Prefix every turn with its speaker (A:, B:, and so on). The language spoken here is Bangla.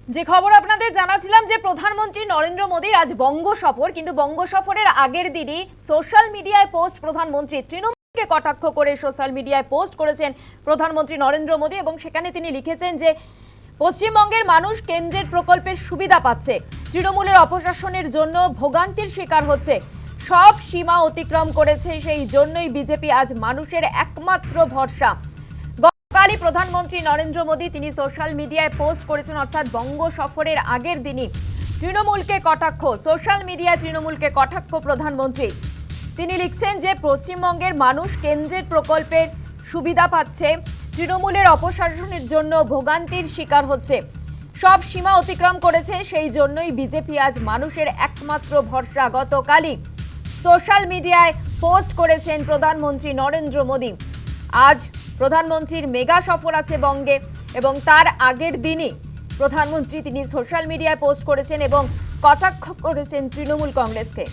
A: যে খবর আপনাদের জানাছিলাম যে প্রধানমন্ত্রী নরেন্দ্র মোদীর আজ বঙ্গ সফর, কিন্তু বঙ্গ সফরের আগের দিনই সোশ্যাল মিডিয়ায় পোস্ট প্রধানমন্ত্রী তৃণমূলকে কটাক্ষ করে সোশ্যাল মিডিয়ায় পোস্ট করেছেন প্রধানমন্ত্রী নরেন্দ্র মোদী এবং সেখানে তিনি লিখেছেন যে পশ্চিমবঙ্গের মানুষ কেন্দ্রের প্রকল্পের সুবিধা পাচ্ছে, তৃণমূলের অপশাসনের জন্য ভোগান্তির শিকার হচ্ছে, সব সীমা অতিক্রম করেছে, সেই জন্যই বিজেপি আজ মানুষের একমাত্র ভরসা। গতকালই প্রধানমন্ত্রী নরেন্দ্র মোদী তিনি সোশ্যাল মিডিয়ায় পোস্ট করেছেন, অর্থাৎ বঙ্গ সফরের আগের দিনই তৃণমূলকে কটাক্ষ, সোশ্যাল মিডিয়ায় তৃণমূলকে কটাক্ষ প্রধানমন্ত্রী। তিনি লিখছেন যে পশ্চিমবঙ্গের মানুষ কেন্দ্রের প্রকল্পের সুবিধা পাচ্ছে, তৃণমূলের অপশাসনের জন্য ভোগান্তির শিকার হচ্ছে, সব সীমা অতিক্রম করেছে, সেই জন্যই বিজেপি আজ মানুষের একমাত্র ভরসা। গতকালই সোশ্যাল মিডিয়ায় পোস্ট করেছেন প্রধানমন্ত্রী নরেন্দ্র মোদী। আজ প্রধানমন্ত্রীর মেগা সফর আছে বঙ্গে এবং তার আগের দিনই প্রধানমন্ত্রী তিনি সোশ্যাল মিডিয়ায় পোস্ট করেছেন এবং কটাক্ষ করেছেন তৃণমূল কংগ্রেসকে।